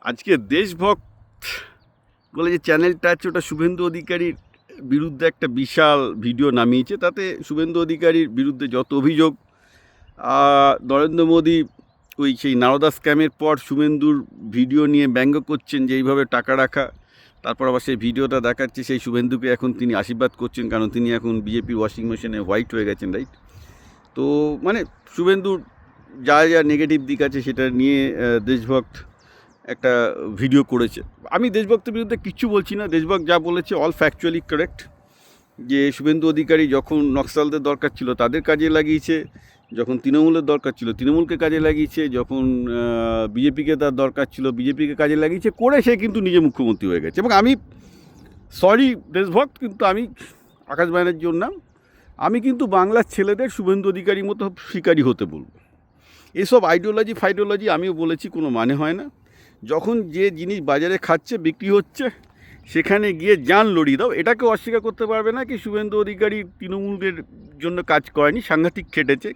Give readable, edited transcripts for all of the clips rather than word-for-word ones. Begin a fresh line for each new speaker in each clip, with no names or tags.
আজকে দেশভক্ত বলে যে চ্যানেলটা আছে, ওটা শুভেন্দু অধিকারীর বিরুদ্ধে একটা বিশাল ভিডিও নামিয়েছে। তাতে শুভেন্দু অধিকারীর বিরুদ্ধে যত অভিযোগ, নরেন্দ্র মোদী ওই সেই নারদা স্ক্যামের পর শুভেন্দুর ভিডিও নিয়ে ব্যঙ্গ করছেন যে এইভাবে টাকা রাখা, তারপর আবার সেই ভিডিওটা দেখাচ্ছে সেই শুভেন্দুকে এখন তিনি আশীর্বাদ করছেন, কারণ তিনি এখন বিজেপির ওয়াশিং মেশিনে হোয়াইট হয়ে গেছেন, রাইট? তো মানে শুভেন্দুর যা যা নেগেটিভ দিক আছে সেটা নিয়ে দেশভক্ত একটা ভিডিও করেছে। আমি দেশভক্তের বিরুদ্ধে কিচ্ছু বলছি না। দেশভক্ত যা বলেছে অল ফ্যাকচুয়ালি কারেক্ট, যে শুভেন্দু অধিকারী যখন নক্সালদের দরকার ছিল তাদের কাজে লাগিয়েছে, যখন তৃণমূলের দরকার ছিল তৃণমূলকে কাজে লাগিয়েছে, যখন বিজেপিকে তার দরকার ছিল বিজেপিকে কাজে লাগিয়েছে, করে সে কিন্তু নিজে মুখ্যমন্ত্রী হয়ে গেছে। এবং আমি সরি দেশভক্ত, কিন্তু আমি আকাশ ব্যানার্জির নাম, আমি কিন্তু বাংলার ছেলেদের শুভেন্দু অধিকারীর মতো শিকারী হতে বলবো। এসব আইডিওলজি ফাইডিওলজি আমিও বলেছি কোনো মানে হয় না। যখন যে জিনিস বাজারে খাচ্ছে বিক্রি হচ্ছে সেখানে গিয়ে জান লড়িয়ে দাও। এটাকে অস্বীকার করতে পারবে না কি শুভেন্দু অধিকারী তৃণমূলের জন্য কাজ করেনি, সাংঘাতিক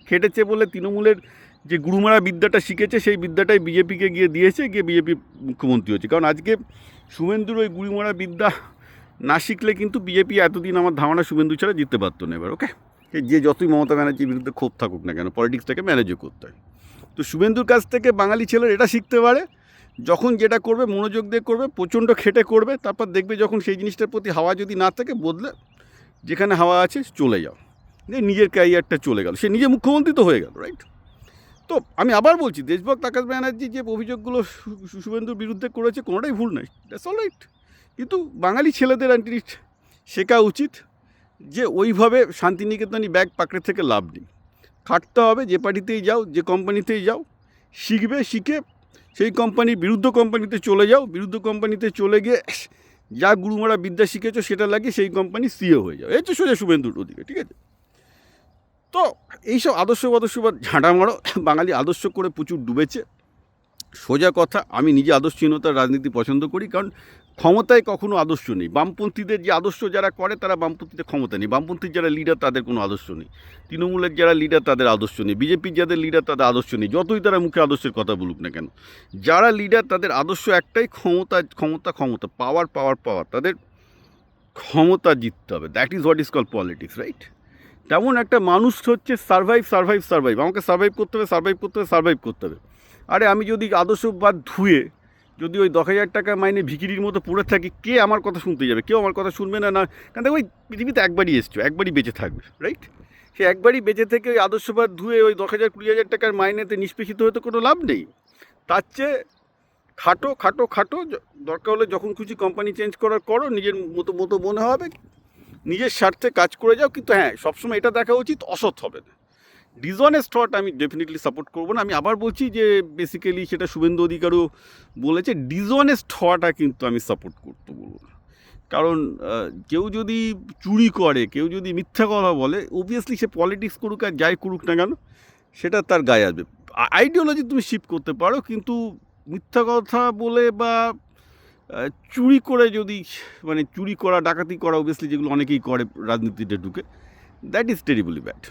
খেটেছে বলে তৃণমূলের যে গুরুমারা বিদ্যাটা শিখেছে সেই বিদ্যাটাই বিজেপিকে গিয়ে দিয়েছে, গিয়ে বিজেপি মুখ্যমন্ত্রী হচ্ছে। কারণ আজকে শুভেন্দুর ওই গুরুমারা বিদ্যা না শিখলে কিন্তু বিজেপি এতদিন আমার ধারণা শুভেন্দু ছাড়া জিততে পারতো না এবার। ওকে, যে যতই মমতা ব্যানার্জির বিরুদ্ধে ক্ষোভ থাকুক না কেন, পলিটিক্সটাকে ম্যানেজও করতে হয়। তো শুভেন্দুর কাছ থেকে বাঙালি ছেলের এটা শিখতে পারে, যখন যেটা করবে মনোযোগ দিয়ে করবে, প্রচণ্ড খেটে করবে, তারপর দেখবে যখন সেই জিনিসটার প্রতি হাওয়া যদি না থাকে বদলে যেখানে হাওয়া আছে চলে যাও, নিজের ক্যারিয়ারটা চলে গেল, সে নিজে মুখ্যমন্ত্রী তো হয়ে গেল, রাইট? তো আমি আবার বলছি, দেশভক্ত আকাশ ব্যানার্জি যে অভিযোগগুলো শুভেন্দুর বিরুদ্ধে করেছে কোনোটাই ভুল নয়, দ্যাটস অল রাইট। কিন্তু বাঙালি ছেলেদের অ্যাটলিস্ট শেখা উচিত যে ওইভাবে শান্তিনিকেতনী ব্যাগ পাকড়ে থেকে লাভ নেই, খাটতে হবে। যে পার্টিতেই যাও, যে কোম্পানিতেই যাও, শিখবে, শিখে সেই কোম্পানির বিরুদ্ধ কোম্পানিতে চলে যাও, বিরুদ্ধ কোম্পানিতে চলে গিয়ে যা গুরুমারা বিদ্যা শিখেছো সেটা লাগিয়ে সেই কোম্পানি সিও হয়ে যাও। এই তো সোজা শুভেন্দুর ওদিকে, ঠিক আছে? তো এইসব আদর্শবাদ ঝাঁটা মারো, বাঙালি আদর্শ করে প্রচুর ডুবেছে। সোজা কথা, আমি নিজে আদর্শহীনতার রাজনীতি পছন্দ করি, কারণ ক্ষমতায় কখনো আদর্শ নেই। বামপন্থীদের যে আদর্শ যারা করে তারা বামপন্থীদের ক্ষমতা নেই, বামপন্থীর যারা লিডার তাদের কোনো আদর্শ নেই, তৃণমূলের যারা লিডার তাদের আদর্শ নেই, বিজেপির যাদের লিডার তাদের আদর্শ নেই, যতই তারা মুখে আদর্শের কথা বলুক না কেন। যারা লিডার তাদের আদর্শ একটাই, ক্ষমতা, পাওয়ার, তাদের ক্ষমতা জিততে হবে। That is what is call politics, right? তেমন একটা মানুষ হচ্ছে সারভাইভ। আমাকে সারভাইভ করতে হবে। আরে আমি যদি আদর্শবাদ ধুয়ে যদি ওই 10,000 টাকা মাইনে ভিখিরির মতো পড়ে থাকি, কে আমার কথা শুনতে যাবে? কেউ আমার কথা শুনবে না। কারণ ওই পৃথিবীতে একবারই এসছো, একবারই বেঁচে থাকবে, রাইট? সে একবারই বেঁচে থেকে ওই আদর্শবাদ ধুয়ে ওই 10,000 20,000 টাকার মাইনেতে নিষ্পেষিত হয়ে তো কোনো লাভ নেই। তার চেয়ে খাটো, দরকার হলে যখন খুশি কোম্পানি চেঞ্জ করার করো, নিজের মতো মনে হবে, নিজের স্বার্থে কাজ করে যাও। কিন্তু হ্যাঁ, সবসময় এটা দেখা উচিত অসৎ হবে না। ডিসঅনেস্ট হওয়াটা আমি ডেফিনেটলি সাপোর্ট করবো না। আমি আবার বলছি যে বেসিক্যালি সেটা শুভেন্দু অধিকারও বলেছে, ডিসঅনেস্ট হওয়াটা কিন্তু আমি সাপোর্ট করতে বলবো না। কারণ কেউ যদি চুরি করে, কেউ যদি মিথ্যা কথা বলে, অবভিয়াসলি সে পলিটিক্স করুক আর যাই করুক না কেন, সেটা তার গায়ে আসবে। আইডিওলজি তুমি শিফট করতে পারো, কিন্তু মিথ্যা কথা বলে বা চুরি করে যদি, মানে চুরি করা, ডাকাতি করা, অবভিয়াসলি যেগুলো অনেকেই করে রাজনীতিতে ঢুকে, দ্যাট ইজ টেরিবলি ব্যাড।